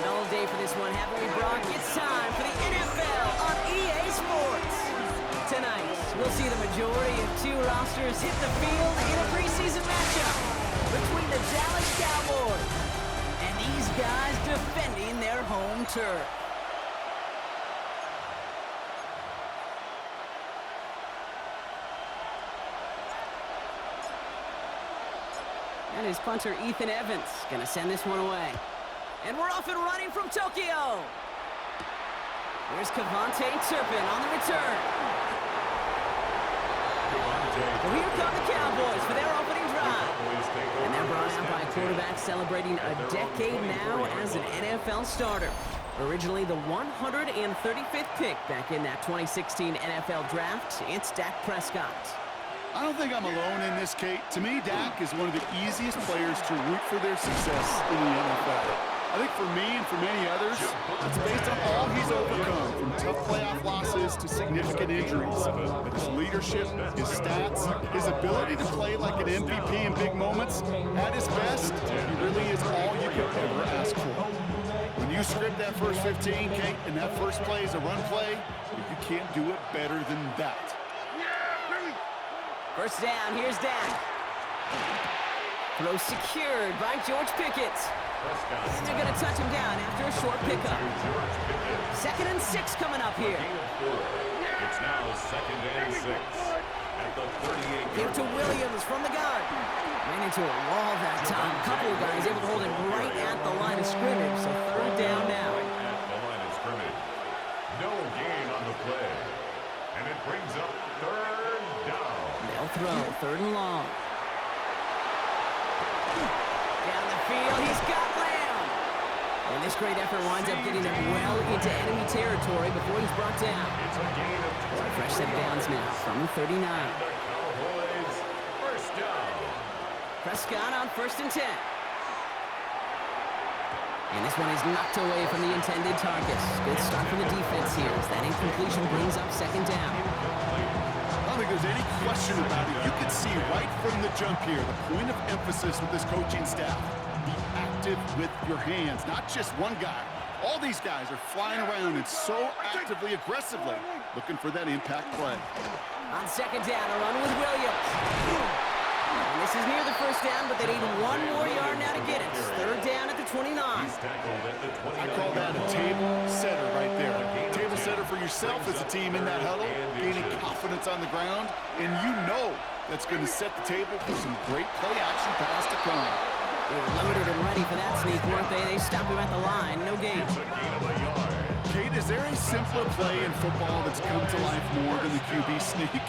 waited all day for this one, haven't we, Brock? It's time for the NFL on EA Sports. Tonight, we'll see the majority of two rosters hit the field in a preseason matchup between the Dallas Cowboys and these guys defending their home turf. And his punter, Ethan Evans, going to send this one away. And we're off and running from Tokyo. Here's Cavante Turpin on the return. Well, here come the Cowboys for their opening drive. And they're brought out by a quarterback celebrating a decade now as an NFL starter. Originally the 135th pick back in that 2016 NFL Draft, it's Dak Prescott. I don't think I'm alone in this, Kate. To me, Dak is one of the easiest players to root for their success in the NFL. I think for me and for many others, it's based on all he's overcome, from tough playoff losses to significant injuries. But his leadership, his stats, his ability to play like an MVP in big moments, at his best, he really is all you could ever ask for. When you script that first 15, Kate, and that first play is a run play, you can't do it better than that. First down, here's Dak. Throw secured by George Pickett. And they're going to touch him down after a short pickup. 2nd and 6 coming up here. It's now 2nd and 6 at the 38. Give to Williams from the gun. Ran into a wall that time. A couple of guys able to hold him right at the line of scrimmage. So 3rd down now. Right at the line of scrimmage. No gain on the play. And it brings up 3rd down. They'll throw 3rd and long. Down the field, he's got Lamb. And this great effort winds up getting him well into enemy territory before he's brought down. It's a gain of 20. Fresh set of downs now from the 39. The Cowboys, 1st down. Prescott on 1st and 10. And this one is knocked away from the intended targets. Good start from the defense here as that incompletion brings up 2nd down. I don't think there's any question about it. You can see right from the jump here, the point of emphasis with this coaching staff. Be active with your hands, not just one guy. All these guys are flying around and so actively, aggressively looking for that impact play. On 2nd down, a run with Williams. And this is near the 1st down, but they need 1 more yard now to get it. 3rd down at the 29. He's tackled at the 29. I call that a table setter right there. Table setter for yourself as a team in that huddle, gaining confidence on the ground, and you know that's going to set the table for some great play action pass to come. They were loaded and ready for that sneak, weren't they? They stopped him at the line. No gain. It's a gain of a yard. Kate, is there a simpler play in football that's come to life more than the QB sneak?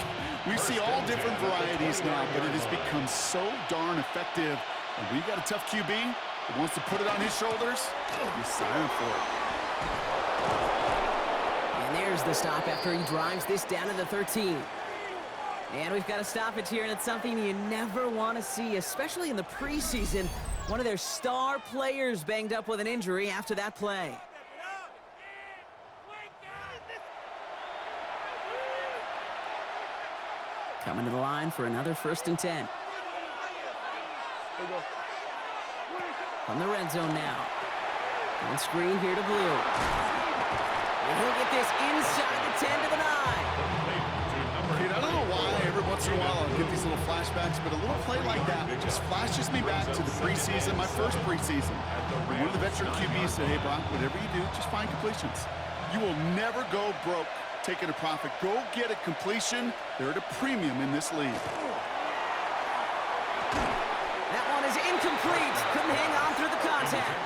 We see all different varieties now, but it has become so darn effective. And we got a tough QB that wants to put it on his shoulders. You sign for it. And there's the stop after he drives this down to the 13. And we've got a stoppage here, and it's something you never want to see, especially in the preseason. One of their star players banged up with an injury after that play. Coming to the line for another 1st and 10. From the red zone now. On screen here to Blue. And he'll get this inside the 10 to the 9. Kate, I don't know why every once in a while I'll get these little flashbacks, but a little play like that just flashes me back to the preseason, my first preseason. One of the veteran QBs said, hey, Brock, whatever you do, just find completions. You will never go broke taking a profit. Go get a completion. They're at a premium in this league. That one is incomplete. Couldn't hang on through the contact.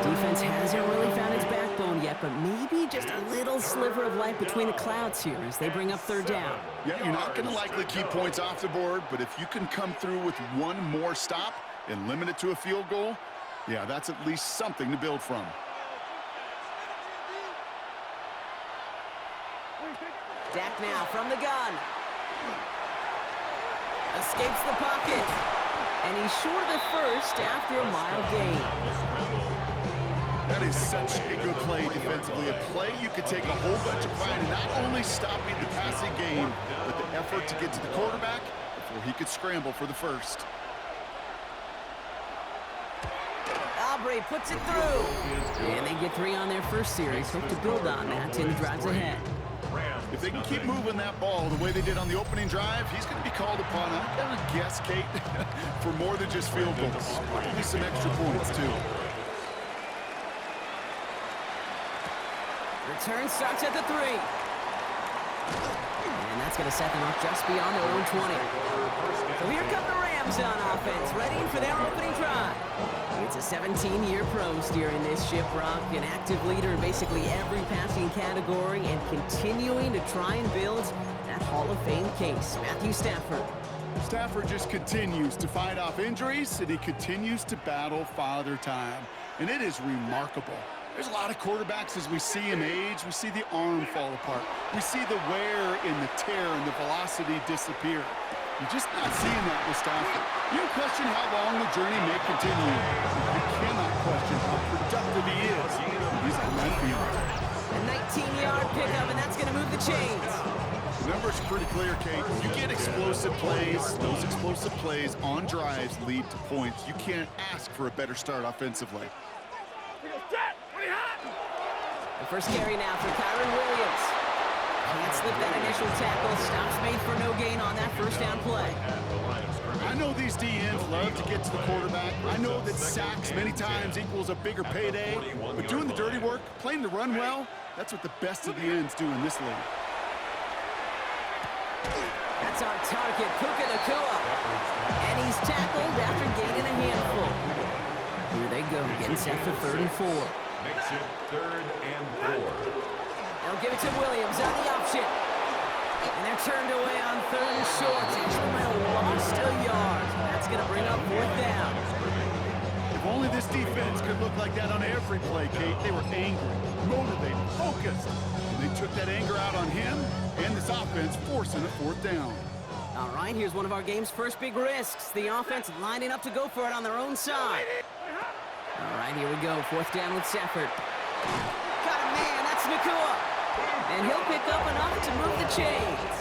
Defense hasn't really found its backbone yet, but maybe just a little sliver of light between the clouds here as they bring up 3rd down. Yeah, you're not going to likely keep points off the board, but if you can come through with 1 more stop and limit it to a field goal, yeah, that's at least something to build from. Dak now from the gun. Escapes the pocket. And he's short of the 1st after a mile gain. That is such a good play defensively. A play you could take a whole bunch of pride in not only stopping the passing game, but the effort to get to the quarterback before he could scramble for the 1st. Aubrey puts it through. And they get 3 on their first series. Hope to build on that in the drives ahead. If they can keep moving that ball the way they did on the opening drive, he's going to be called upon, I'm going to guess, Kate, for more than just field goals. Probably some extra points, too. Return starts at the 3. And that's going to set them up just beyond their own 20. So here come the Rams on offense, ready for their opening drive. It's a 17-year pro steering this ship, Brock, an active leader in basically every passing category and continuing to try and build that Hall of Fame case. Matthew Stafford. Stafford just continues to fight off injuries, and he continues to battle Father Time. And it is remarkable. There's a lot of quarterbacks as we see him age. We see the arm fall apart. We see the wear and the tear and the velocity disappear. You're just not seeing that with Stafford. You can question how long the journey may continue. You cannot question how productive he is when he's on that field. A 19-yard pickup, and that's going to move the chains. The numbers are pretty clear, Kate. You get explosive plays. Those explosive plays on drives lead to points. You can't ask for a better start offensively. The first carry now for Kyron Williams. Can't slip that initial tackle. Stops made for no gain on that first down play. I know these DNs love to get to the quarterback. I know that sacks many times equals a bigger payday. But doing the dirty work, playing the run well, that's what the best of the ends do in this league. That's our target, Puka Nacua. And he's tackled after gaining a handful. Here they go, getting set for 3rd and 4. Makes it 3rd and 4. They'll give it to Williams on the option. And they're turned away on 3rd and short. Ishmael lost a yard. That's going to bring up 4th down. If only this defense could look like that on every play, Kate. They were angry, motivated, focused. And they took that anger out on him and this offense, forcing a 4th down. All right, here's one of our game's first big risks. The offense lining up to go for it on their own side. All right, here we go. 4th down with Stafford. Got a man. That's Nacua. And he'll pick up enough to move the chains.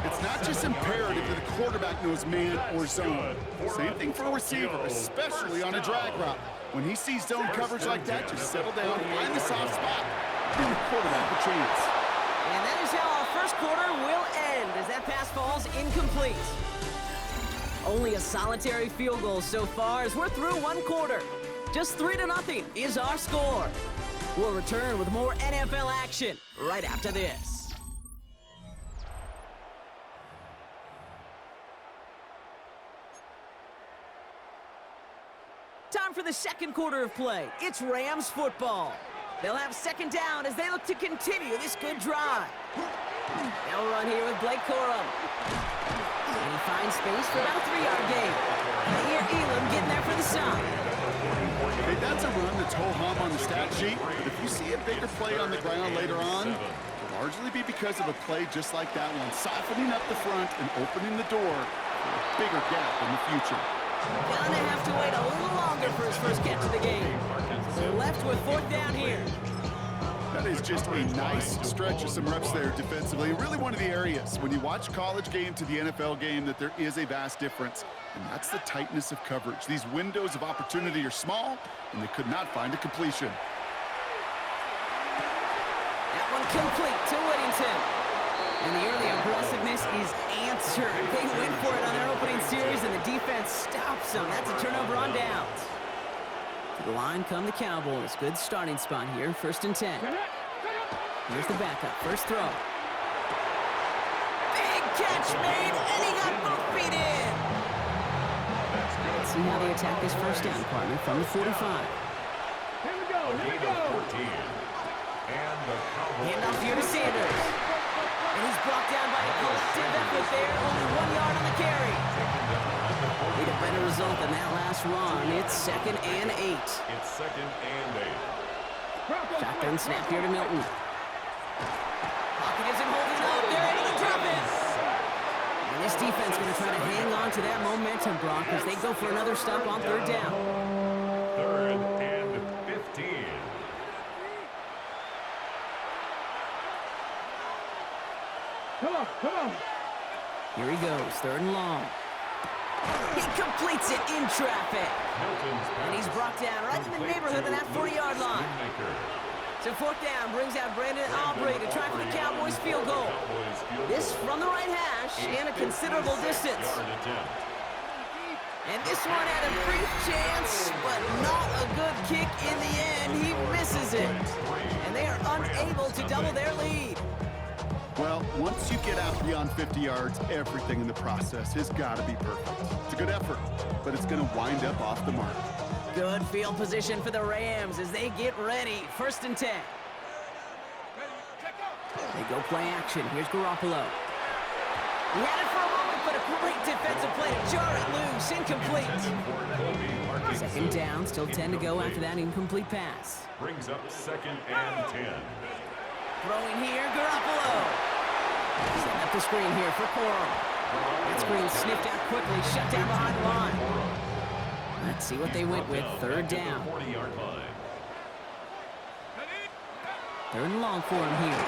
It's not just imperative that the quarterback knows man or zone. Same thing for a receiver, especially on a drag route. When he sees zone coverage like that, just settle down, find the soft spot, give the quarterback a chance. And that is how our first quarter will end as that pass falls incomplete. Only a solitary field goal so far as we're through one quarter. Just 3-0 is our score. We'll return with more NFL action right after this. Time for the second quarter of play. It's Rams football. They'll have 2nd down as they look to continue this good drive. They'll run here with Blake Corum. And he finds space for about a 3-yard gain. And here Elam getting there for the stop. Hey, that's a run that's ho-hum on the stat sheet. But if you see a bigger play on the ground later on, it'll largely be because of a play just like that one, softening up the front and opening the door for a bigger gap in the future. Gonna have to wait a little longer for his first catch of the game. They're left with 4th down here. That is just a nice stretch of some reps there defensively. Really one of the areas when you watch college game to the NFL game that there is a vast difference. And that's the tightness of coverage. These windows of opportunity are small, and they could not find a completion. That one complete to Whittington. And the early aggressiveness is answered. They went for it on their opening series, and the defense stops them. That's a turnover on downs. To the line come the Cowboys. Good starting spot here, 1st and 10. Here's the backup, first throw. Big catch made, and he got both feet in. Let's see how they attack this first down, partner, from the 45. Here we go. 14. And the Cowboys. Handoff here to Sanders. And he's brought down by a collective effort there. Only 1 yard on the carry. Need a better result than that last run. It's 2nd and 8. It's 2nd and 8. Shotgun snap here to Milton. Pocket isn't holding up. They're able to drop it. And this defense going to try to hang on to that momentum, Brock, as they go for another stop on 3rd down. 3rd and 15. Come on. Here he goes, 3rd and long. He completes it in traffic. And he's brought down right in the neighborhood of that 40-yard line. So fourth down brings out Brandon Aubrey to try for the Cowboys field goal. This from the right hash and a considerable distance. And this one had a brief chance, but not a good kick in the end. He misses it. And they are unable to double their lead. Well, once you get out beyond 50 yards, everything in the process has got to be perfect. It's a good effort, but it's going to wind up off the mark. Good field position for the Rams as they get ready. 1st and 10. They go play action. Here's Garoppolo. He had it for a moment, but a great defensive play to jar it loose. Incomplete. 2nd down, still 10 to go after that incomplete pass. Brings up 2nd and 10. Throwing here, Garoppolo. Setting up the screen here for Corum. That screen sniffed out quickly, shut down behind the line. Let's see what they went with. 3rd down. 3rd and long for him here.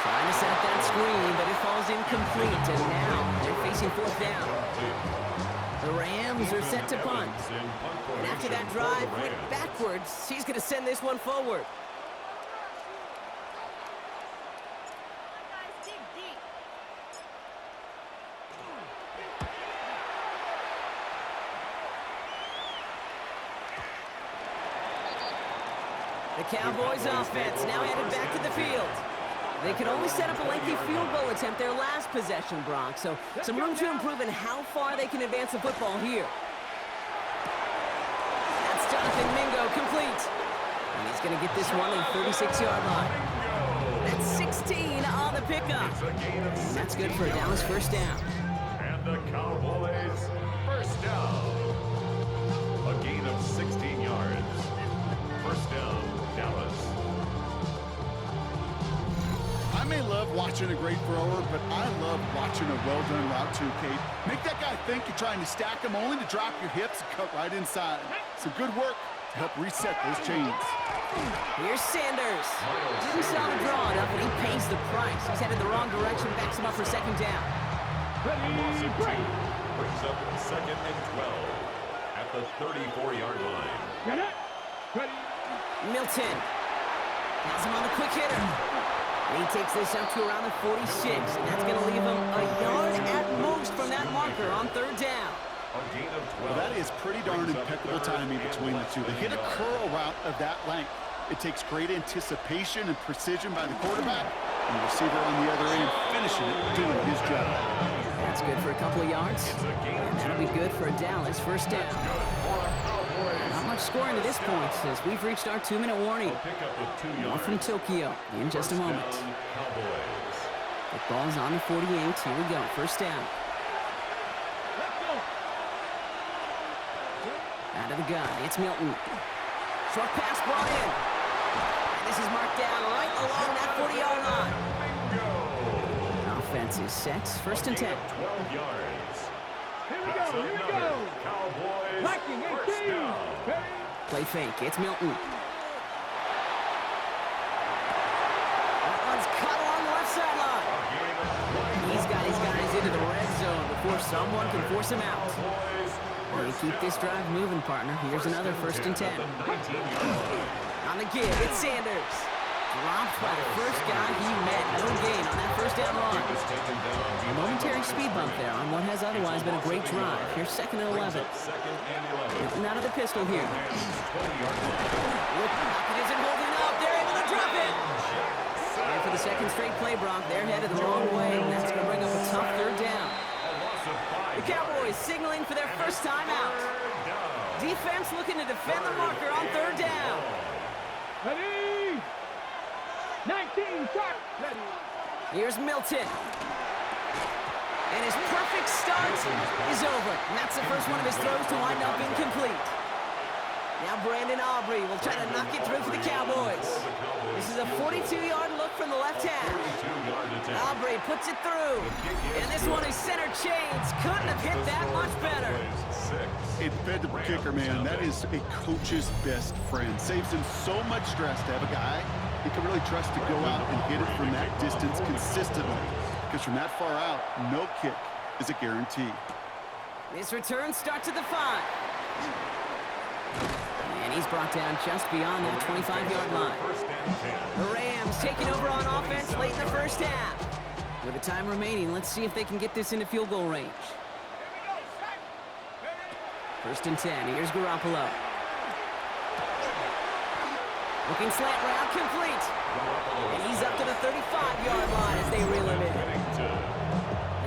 Trying to set up that screen, but it falls incomplete. And now they're facing 4th down. The Rams are set to punt. And after that drive went backwards, he's going to send this one forward. The Cowboys offense now headed back to the field. They could only set up a lengthy field goal attempt their last possession, Brock, so some room to improve in how far they can advance the football here. That's Jonathan Mingo complete. And he's going to get this one on the 36-yard line. That's 16 on the pickup. And that's good for a Dallas 1st down. And the Cowboys 1st down. A gain of 16 yards. 1st down, Dallas. I may love watching a great thrower, but I love watching a well-done route too, Kate. Make that guy think you're trying to stack him only to drop your hips and cut right inside. Some good work to help reset those chains. Here's Sanders. Didn't saw the draw enough, but he pays the price. He's headed the wrong direction, backs him up for 2nd down. Loss of 2 brings up 2nd and 12 at the 34-yard line. Milton has him on the quick hitter. And he takes this up to around the 46, and that's going to leave him a yard at most from that marker on 3rd down. Well, that is pretty darn impeccable timing between the two. They hit a curl route of that length. It takes great anticipation and precision by the quarterback, and the receiver on the other end finishing it, doing his job. That's good for a couple of yards, and that'll be good for a Dallas 1st down. Not much scoring to this point as we've reached our 2-minute warning. More from Tokyo in just a moment. The ball's on the 48. Here we go. 1st down. Out of the gun. It's Milton. Short pass brought in. And this is marked down right along that 40-yard line. Offense is set. 1st and 10. 12 yards. Here we go. Cowboys. Lacking 18. Play fake. It's Milton. That one's cut along the left sideline. He's got his guys into the red zone before someone can force him out. They keep this drive moving, partner. Here's another 1st and 10. On the give, it's Sanders. Dropped by the first guy he met. No gain on that 1st down run. A momentary speed bump there on what has otherwise been a great drive. Here's 2nd and 11. Looking out of the pistol here. Pocket isn't holding up. They're able to drop it. And for the 2nd straight play, Brock, they're headed the wrong way, and that's going to bring up a tough 3rd down. The Cowboys signaling for their 1st time out. Defense looking to defend the marker on 3rd down. Ready? 19, start. Ready. Here's Milton. And his perfect start is over. And that's the first one of his throws to wind up incomplete. Now Brandon Aubrey will try to knock it through for the Cowboys. This is a 42-yard look from the left half. Aubrey puts it through. And this one is center chains. Couldn't have hit that much better. A dependable kicker, man. That is a coach's best friend. Saves him so much stress to have a guy he can really trust to go out and hit it from that distance consistently. Because from that far out, no kick is a guarantee. This return starts at the 5. And he's brought down just beyond that 25-yard line. The Rams taking over on offense late in the first half. With the time remaining, let's see if they can get this into field goal range. 1st and 10. Here's Garoppolo. Looking slant route, complete. And he's up to the 35-yard line as they reel him in.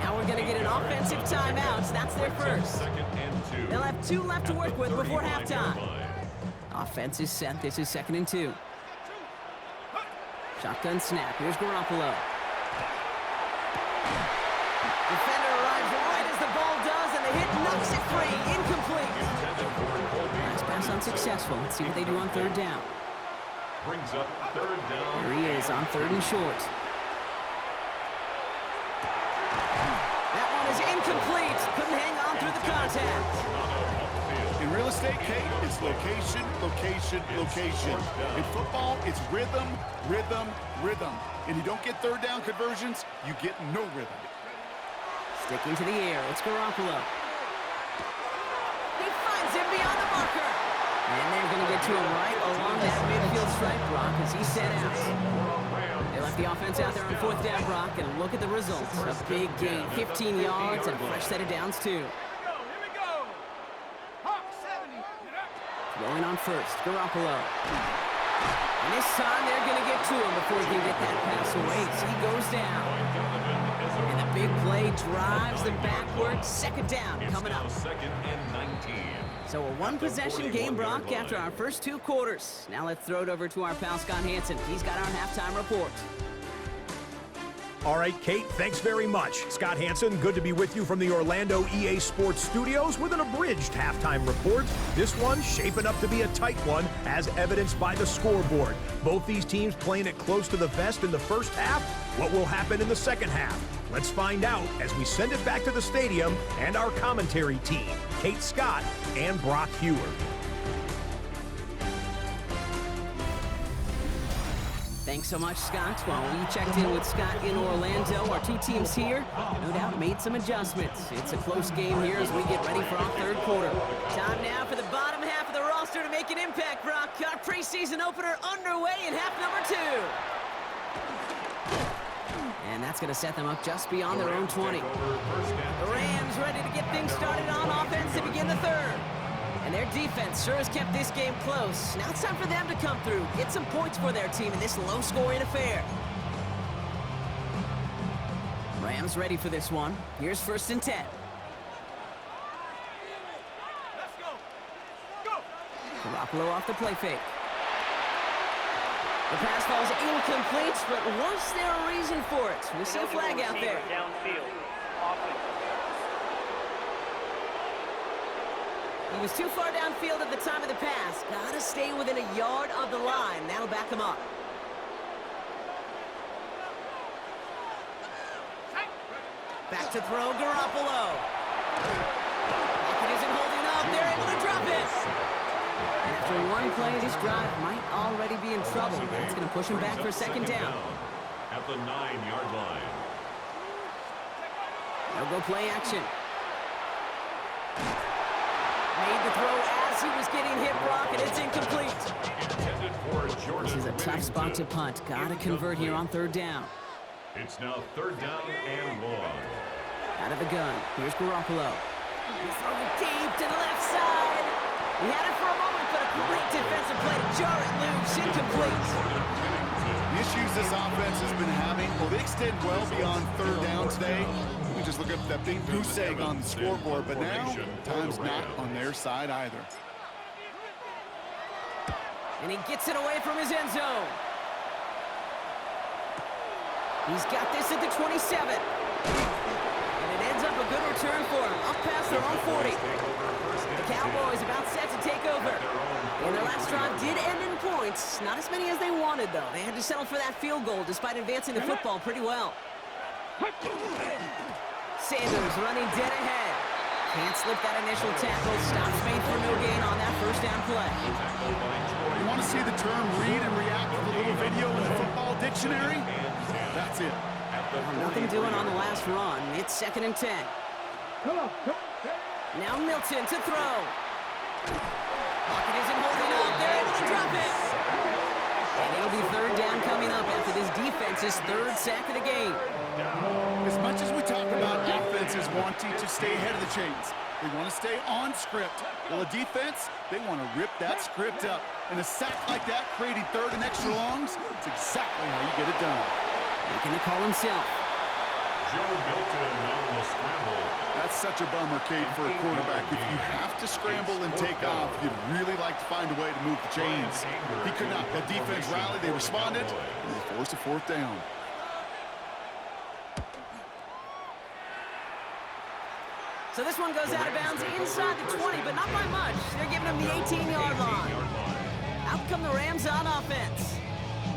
Now we're going to get an offensive timeout. That's their first. They'll have 2 left to work with before halftime. Offense is set. This is 2nd and 2. Shotgun snap. Here's Garoppolo. Defender arrives right as the ball does, and the hit knocks it free. Incomplete. Last pass unsuccessful. Let's see what they do on 3rd down. Brings up 3rd down. Here he is on 3rd and short. That one is incomplete. Couldn't hang on through the contact. In real estate, Kate, it's location, location, location. In football, it's rhythm, rhythm, rhythm. And you don't get 3rd down conversions, you get no rhythm. Sticking to the air, it's Garoppolo. He finds him beyond the marker. And they're going to get to him right along that midfield stripe, Brock, as he set out. They left the offense out there on 4th down, Brock, and look at the results. A big gain, 15 yards, and a fresh set of downs, too. Going on 1st, Garoppolo. And this time they're going to get to him before he can get that pass away. So he goes down. And the big play drives them backwards. 2nd down coming up. 2nd and 19. So a 1-possession game, Brock, after our first 2 quarters. Now let's throw it over to our pal Scott Hansen. He's got our halftime report. All right, Kate, thanks very much. Scott Hansen, good to be with you from the Orlando EA Sports Studios with an abridged halftime report. This one shaping up to be a tight one, as evidenced by the scoreboard. Both these teams playing it close to the vest in the first half. What will happen in the second half? Let's find out as we send it back to the stadium and our commentary team, Kate Scott and Brock Hewer. Thanks so much, Scott. While we checked in with Scott in Orlando, our 2 teams here, no doubt, made some adjustments. It's a close game here as we get ready for our 3rd quarter. Time now for the bottom half of the roster to make an impact, Brock. Our preseason opener underway in half number 2. And that's going to set them up just beyond their own 20. The Rams ready to get things started on offense to begin the 3rd. And their defense sure has kept this game close. Now it's time for them to come through, get some points for their team in this low-scoring affair. Rams ready for this one. Here's 1st and 10. Let's go. Go. Garoppolo off the play fake. The pass falls incomplete, but was there a reason for it? We see a flag out there. Downfield. Offense. He was too far downfield at the time of the pass. Gotta stay within a yard of the line. That'll back him up. Back to throw, Garoppolo. Pocket isn't holding up. They're able to drop it. After one play, this drive might already be in trouble. That's going to push him back for 2nd down. At the 9-yard line. They'll go play action. Made the throw as he was getting hit, Brock, and it's incomplete. This is a tough spot to punt. Gotta convert here on 3rd down. It's now 3rd down and 1. Out of the gun. Here's Garoppolo. He's throwing deep to the left side. He had it for a moment, but a great defensive play to jar it loose. Incomplete. The issues this offense has been having, well, they extend well beyond 3rd down today. We just look up that big goose egg on the scoreboard, but now time's not on their side either. And he gets it away from his end zone. He's got this at the 27. And it ends up a good return for him, up past their own 40. The Cowboys about set to take over. And their last drive did end in points. Not as many as they wanted, though. They had to settle for that field goal despite advancing the football pretty well. Sanders running dead ahead. Can't slip that initial tackle. Stops made for no gain on that 1st down play. You want to see the term read and react with a little video in the football dictionary? That's it. Nothing doing on the last run. It's 2nd and 10. Come on. Now Milton to throw. Pocket isn't holding up. They're able to drop it. And it'll be third down coming up after this defense's third sack of the game. As much as we talk about offenses wanting to stay ahead of the chains, they want to stay on script. Well, a defense, they want to rip that script up. And a sack like that, creating third and extra longs, it's exactly how you get it done. Making the call himself. Joe Milton on the scramble. That's such a bummer, Kate, for a quarterback. If you have to scramble and take off, you'd really like to find a way to move the chains. He could not. That defense rallied, they responded, and they forced a fourth down. So this one goes out of bounds inside the 20, but not by much. They're giving him the 18-yard line. Out come the Rams on offense.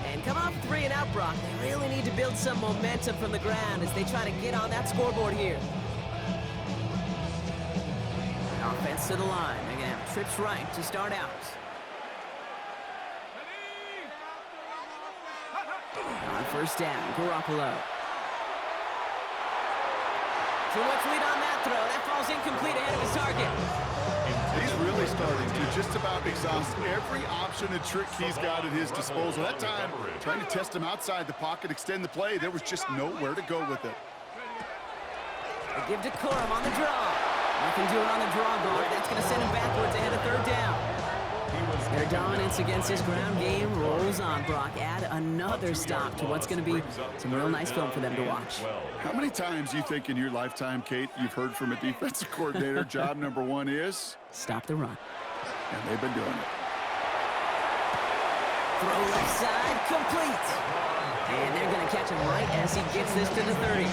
And coming off 3 and out, Brock, they really need to build some momentum from the ground as they try to get on that scoreboard here. Offense to the line. They're going to have trips right to start out. On first down, Garoppolo. Too much lead on that throw. That falls incomplete ahead of his target. He's really starting to just about exhaust every option and trick he's got at his disposal. That time, trying to test him outside the pocket, extend the play, there was just nowhere to go with it. They give to Corum on the draw. Nothing doing on the draw, Brock. That's going to send him backwards ahead of third down. Their dominance against this ground game rolls on, Brock. Add another stop to what's going to be some real nice film for them to watch. How many times do you think in your lifetime, Kate, you've heard from a defensive coordinator, job number one is? Stop the run. And they've been doing it. Throw left side, complete. And they're going to catch him right as he gets this to the 30.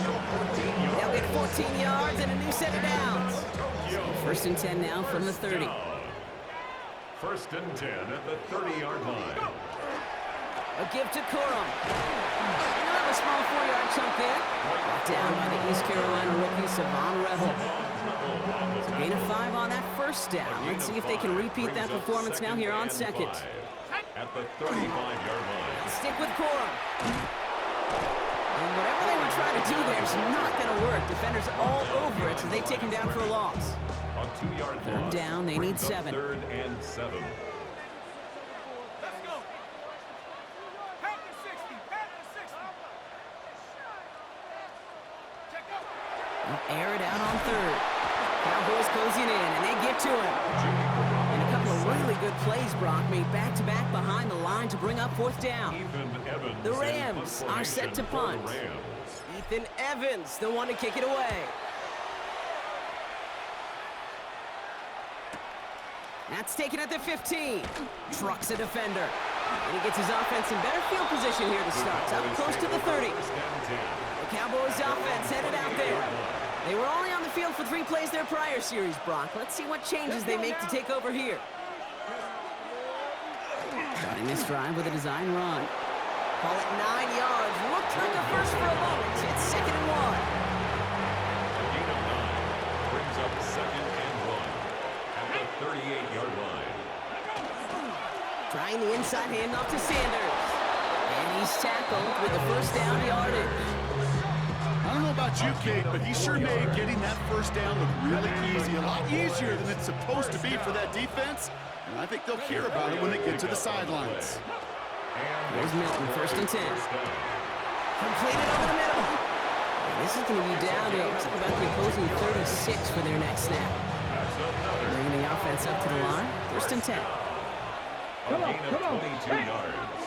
They'll get 14 yards and a new set of downs. So first and 10 now from the 30. First and 10 at the 30-yard line. A give to Corum. Another small 4-yard chunk there. Brought down by the East Carolina rookie, Savon Revel. So gain of 5 on that first down. Let's see if they can repeat that performance now here on second. At the 35-yard line. Stick with Corum. And whatever they were trying to do there is not going to work. Defenders all over it, so they take him down for a loss. On 2-yard Third down, they need 7. Third and 7. Let's go. Count to 60. Count to 60. Check out. They'll air it out on third. Cowboys closing in, and they get to him. And a couple of really good plays, Brock, made back-to-back behind the line to bring up fourth down. The Rams are set to punt. Ethan Evans, the one to kick it away. That's taken at the 15. Trucks a defender. And he gets his offense in better field position here to start. Up close to the 30. The Cowboys offense headed out there. They were only on the field for 3 plays their prior series, Brock. Let's see what changes they make to take over here. Starting this drive with a design run. Call it 9 yards. Looked like a first for a moment. It's 2nd and 1. A gain of 9 brings up 2nd and 1 at the 38-yard line. Trying the inside handoff to Sanders. And he's tackled with the first down yardage. I don't know about you, Kate, but he sure made getting that first down look really easy. A lot easier than it's supposed to be for that defense. And I think they'll hear about it when they get to the sidelines. There's Milton, first and 10. Completed over the middle. And this is going to be down to about the opposing 36 for their next snap. Bringing the offense up to the line. First and 10. A gain of 22 yards.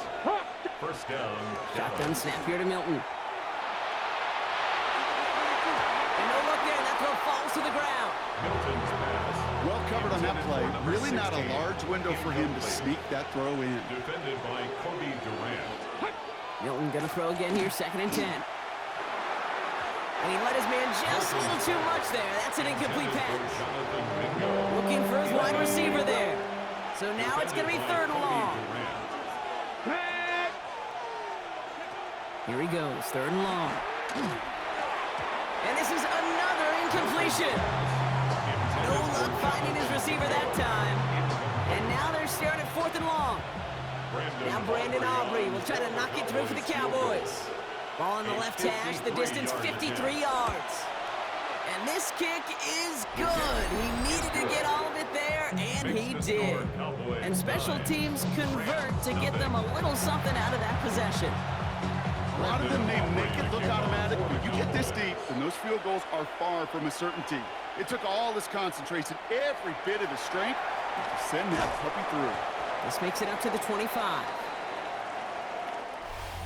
First down. Shotgun snap here to Milton. And no look there. That throw falls to the ground. Milton's pass. Well covered on that play. Really not a large window for him to sneak that throw in. Defended by Kobe Durant. Milton going to throw again here, 2nd and 10. And he let his man just a little too much there. That's an incomplete pass. Looking for his wide receiver there. So now it's going to be 3rd and long. Here he goes, 3rd and long. And this is another incompletion. No luck finding his receiver that time. And now they're staring at 4th and long. Now Brandon Aubrey will try to knock it through for the Cowboys. Ball on the left hash, the distance 53 yards. And And this kick is good. He needed to get all of it there, and he did. And special teams convert to get them a little something out of that possession. A lot of them may make it look automatic, but you get this deep, and those field goals are far from a certainty. It took all his concentration, every bit of his strength, to send that puppy through. This makes it up to the 25.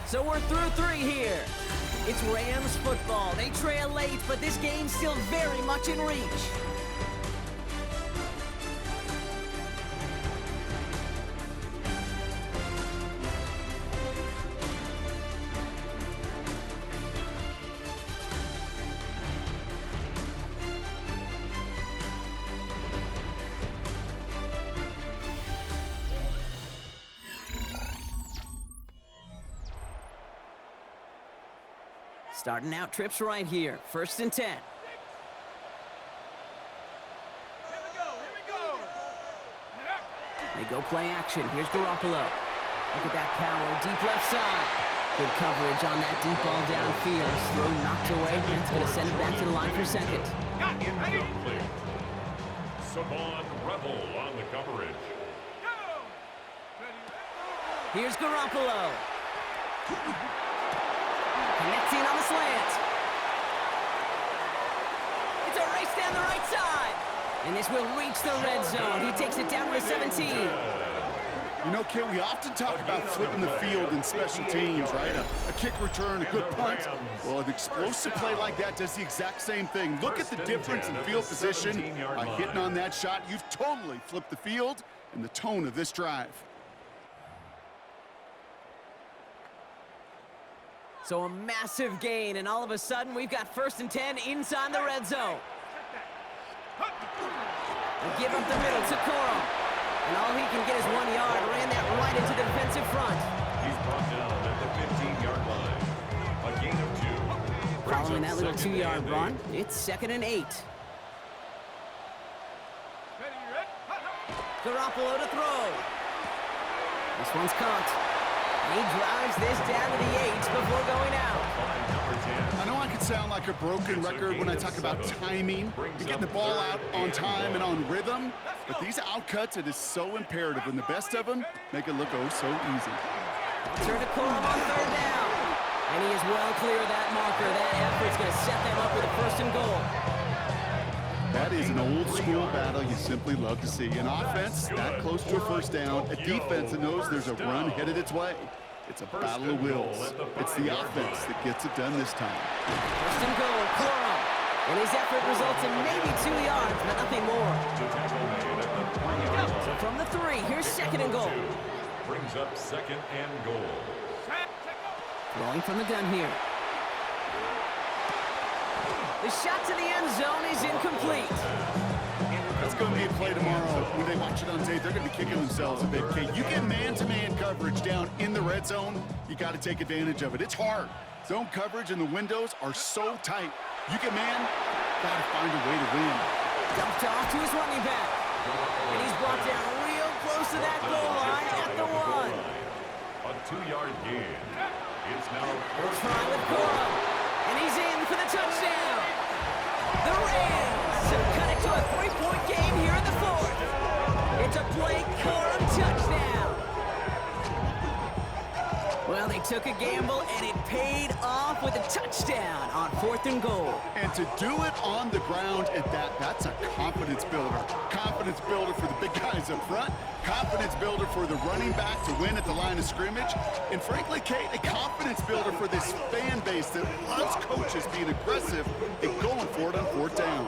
So we're through 3 here. It's Rams football. They trail late, but this game's still very much in reach. Starting out trips right here. 1st and 10. Here we go. They go play action. Here's Garoppolo. Look at that power. Deep left side. Good coverage on that deep ball downfield. Throw knocked away. That's going to send it back to the line for 2nd. Got it, ready? Savon Rebel on the coverage. Go! Ready? Here's Garoppolo. Connecting on the slant. It's a race down the right side. And this will reach the red zone. He takes it down to the 17. You know, Kit, we often talk about flipping the field in special teams, right? A kick return, a good punt. Well, an explosive play like that does the exact same thing. Look at the difference in field position. By hitting on that shot, you've totally flipped the field and the tone of this drive. So a massive gain, and all of a sudden, we've got 1st and 10 inside the red zone. They give up the middle to Corum. And all he can get is 1 yard. Ran that right into the defensive front. He's brought down at the 15-yard line. A gain of 2. Following that little 2-yard run, it's 2nd and 8. Garoppolo to throw. This one's caught. He drives this down to the 8 before going out. I know I could sound like a broken record when I talk about timing and getting the ball out on time and on rhythm, but these outcuts, it is so imperative, and the best of them make it look oh so easy. Turn to Corum on 3rd down. And he is well clear of that marker. That effort's going to set them up with a 1st and goal. That is an old-school battle you simply love to see. An offense that close to a 1st down, a defense that knows there's a run headed its way. It's a battle of wills. It's the offense that gets it done this time. 1st and goal, Corum. And his effort results in maybe 2 yards, but nothing more. So from the 3, here's 2nd and goal. Brings up 2nd and goal. Throwing from the gun here. The shot to the end zone is incomplete. That's going to be a play tomorrow. When they watch it on tape, they're going to be kicking themselves a bit. Okay, you get man-to-man coverage down in the red zone, you got to take advantage of it. It's hard. Zone coverage and the windows are so tight. You get man, got to find a way to win. Dumped off to his running back. And he's brought down real close to that goal line at the 1. A 2-yard gain. It's now We'll try with Corum. And he's in for the touchdown. The Rams have cut it to a 3-point game here in the 4th. It's a Blake Corum touchdown. Well, they took a gamble, and it paid off with a touchdown on 4th and goal. And to do it on the ground at that, that's a confidence builder. Confidence builder for the big guys up front. Confidence builder for the running back to win at the line of scrimmage. And frankly, Kate, a confidence builder for this fan base that loves coaches being aggressive and going for it on 4th down.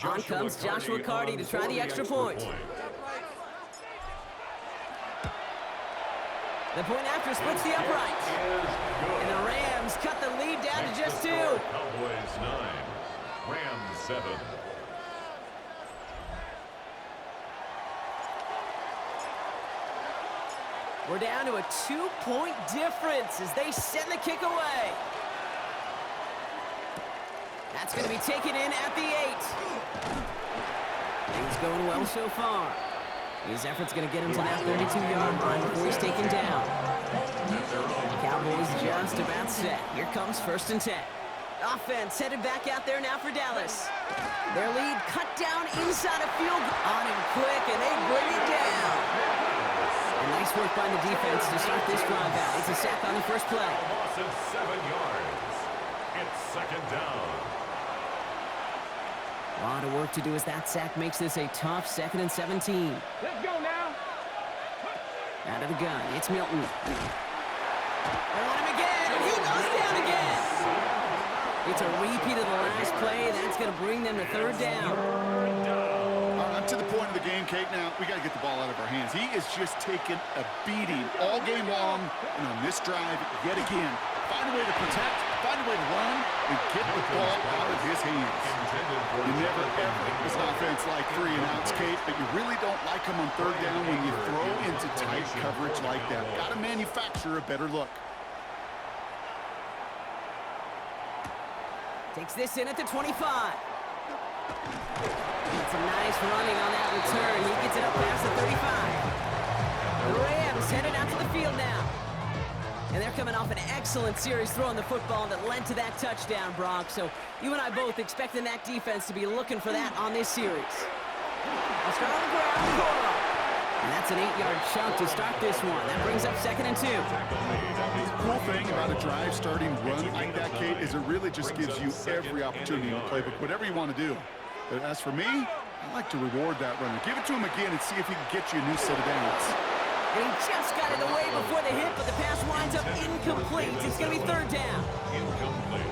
On comes Joshua Carty to try the extra point. The point after splits the upright. And the Rams cut the lead down to just 2. Cowboys 9, Rams 7. We're down to a 2-point difference as they send the kick away. That's going to be taken in at the 8. Things going well so far. His effort's going to get him to that 32-yard line before he's taken down. Cowboys just about set. Here comes 1st and 10. Offense headed back out there now for Dallas. Their lead cut down inside a field. On him quick, and they bring it down. And nice work by the defense to start this drive out. It's a sack on the first play. Loss of 7 yards. It's 2nd down. A lot of work to do as that sack makes this a tough 2nd and 17. Let's go now. Out of the gun, it's Milton. They're on him again, and he goes down again. It's a repeat of the last play. That's going to bring them to 3rd down. I'm to the point of the game, Kate. Now, we got to get the ball out of our hands. He is just taking a beating all game long. And on this drive, yet again, find a way to protect, find a way to run, and get the ball out of his hands. You never, ever is an offense like 3 and outs, Kate, but you really don't like them on 3rd down when you throw into tight coverage like that. Got to manufacture a better look. Takes this in at the 25. It's a nice running on that return. He gets it up past the 35. The Rams headed out to the field now. And they're coming off an excellent series throwing the football that led to that touchdown, Brock. So you and I both expecting that defense to be looking for that on this series. Let's go on the ground. And that's an 8-yard chunk to start this one. That brings up 2nd and 2. The cool thing about a drive starting run like that, Kate, is it really just gives you every opportunity in the playbook, whatever you want to do. But as for me, I like to reward that runner. Give it to him again and see if he can get you a new set of downs. And he just got it away before the hit, but the pass winds up incomplete. It's going to be 3rd down.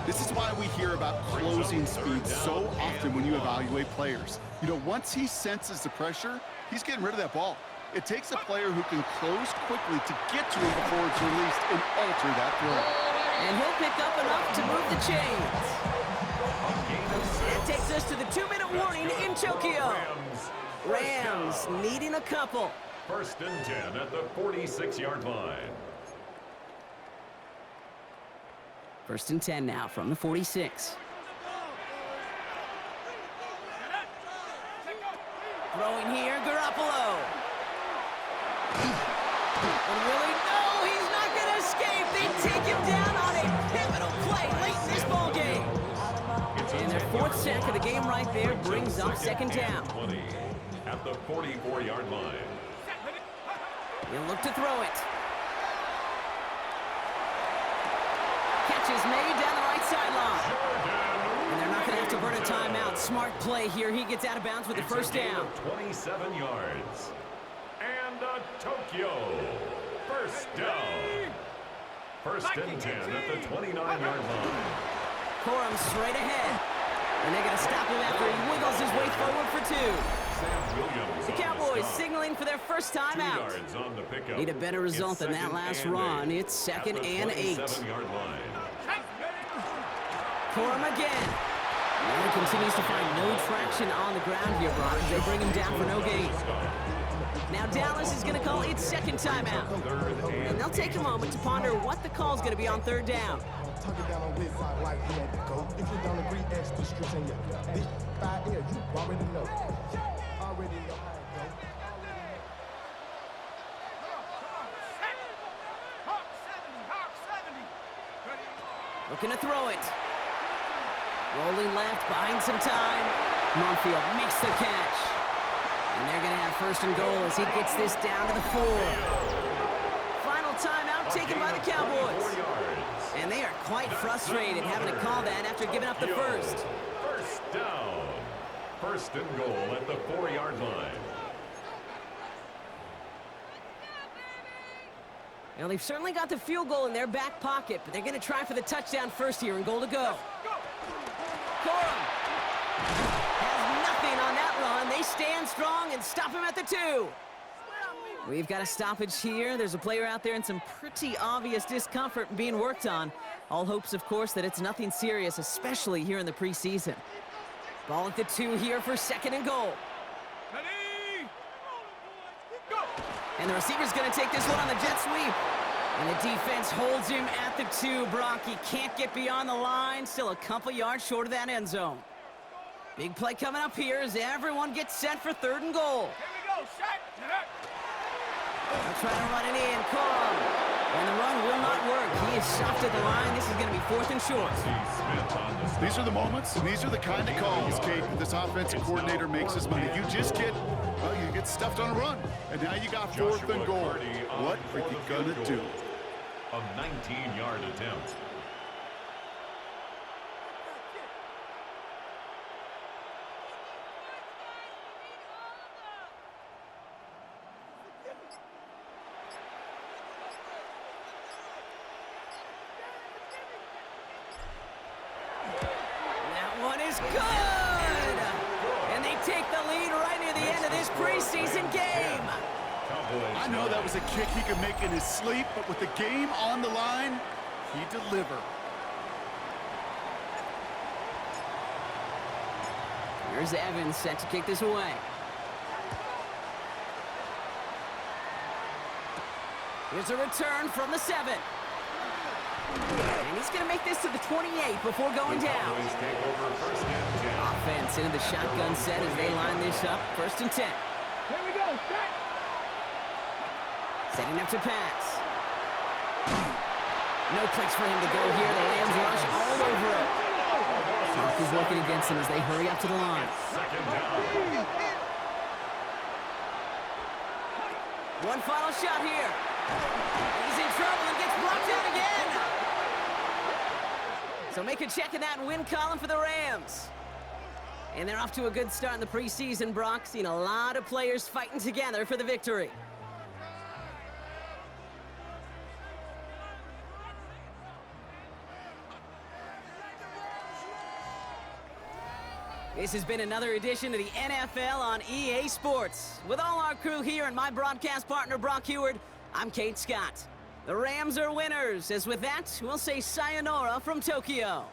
This is why we hear about closing speed so often when you evaluate players. You know, once he senses the pressure, he's getting rid of that ball. It takes a player who can close quickly to get to him before it's released and alter that throw. And he'll pick up enough to move the chains. That takes us to the 2-minute warning in Tokyo. Rams needing a couple. 1st and 10 at the 46-yard line. 1st and 10 now from the 46. Throwing here, Garoppolo. And really, no, he's not going to escape. They take him down on a pivotal play late in this ball game. And their 4th sack of the game right there brings up 2nd down. 20 at the 44-yard line. He'll look to throw it. Catch is made down the right sideline. And they're not going to have to burn a timeout. Smart play here. He gets out of bounds with the 1st down. 27 yards. And Tokyo. 1st down. 1st and 10 at the 29-yard line. Corum straight ahead. And they're going to stop him after he wiggles his way forward for 2. The Cowboys signaling for their first time out. Need a better result than that last run. It's 2nd and 8. Corum again. And he continues to find no traction on the ground here, Brock. They bring him down for no gain. Now Dallas is going to call its 2nd timeout. And they'll take a moment to ponder what the call is going to be on 3rd down. Looking to throw it. Rolling left, buying some time. Monfield makes the catch. And they're going to have 1st and goal as he gets this down to the 4. Final timeout taken by the Cowboys. And they are quite frustrated having to call that after giving up the 1st. 1st down. 1st and goal at the 4-yard line. Now, they've certainly got the field goal in their back pocket, but they're going to try for the touchdown first here and goal to go. Corum has nothing on that run. They stand strong and stop him at the 2. We've got a stoppage here. There's a player out there in some pretty obvious discomfort being worked on. All hopes, of course, that it's nothing serious, especially here in the preseason. Ball at the 2 here for 2nd and goal. And the receiver's going to take this one on the jet sweep. And the defense holds him at the 2, Brock. He can't get beyond the line. Still a couple yards short of that end zone. Big play coming up here as everyone gets set for 3rd and goal. Here we go, set. They'll try to run it in, call. And the run will not work. He is soft at the line. This is going to be 4th and short. These are the moments, and these are the kind of calls, Kate, that this offensive coordinator makes his money. You just get, well, you get stuffed on a run, and now you got 4th and goal. What are you going to do? A 19-yard attempt. Good! And they take the lead right near the end of this preseason game. I know that was a kick he could make in his sleep, but with the game on the line, he delivered. Here's Evans set to kick this away. Here's a return from the 7. And he's going to make this to the 28 before going down. Offense into the shotgun set as they line this up. 1st and 10. Here we go, set. Setting up to pass. No place for him to go here. The Rams rush all over him. Clock is working against them as they hurry up to the line. One final shot here. He's in trouble and gets blocked out again. So make a check of that win column for the Rams. And they're off to a good start in the preseason, Brock. Seen a lot of players fighting together for the victory. This has been another edition of the NFL on EA Sports. With all our crew here and my broadcast partner, Brock Heward, I'm Kate Scott. The Rams are winners, as with that, we'll say sayonara from Tokyo.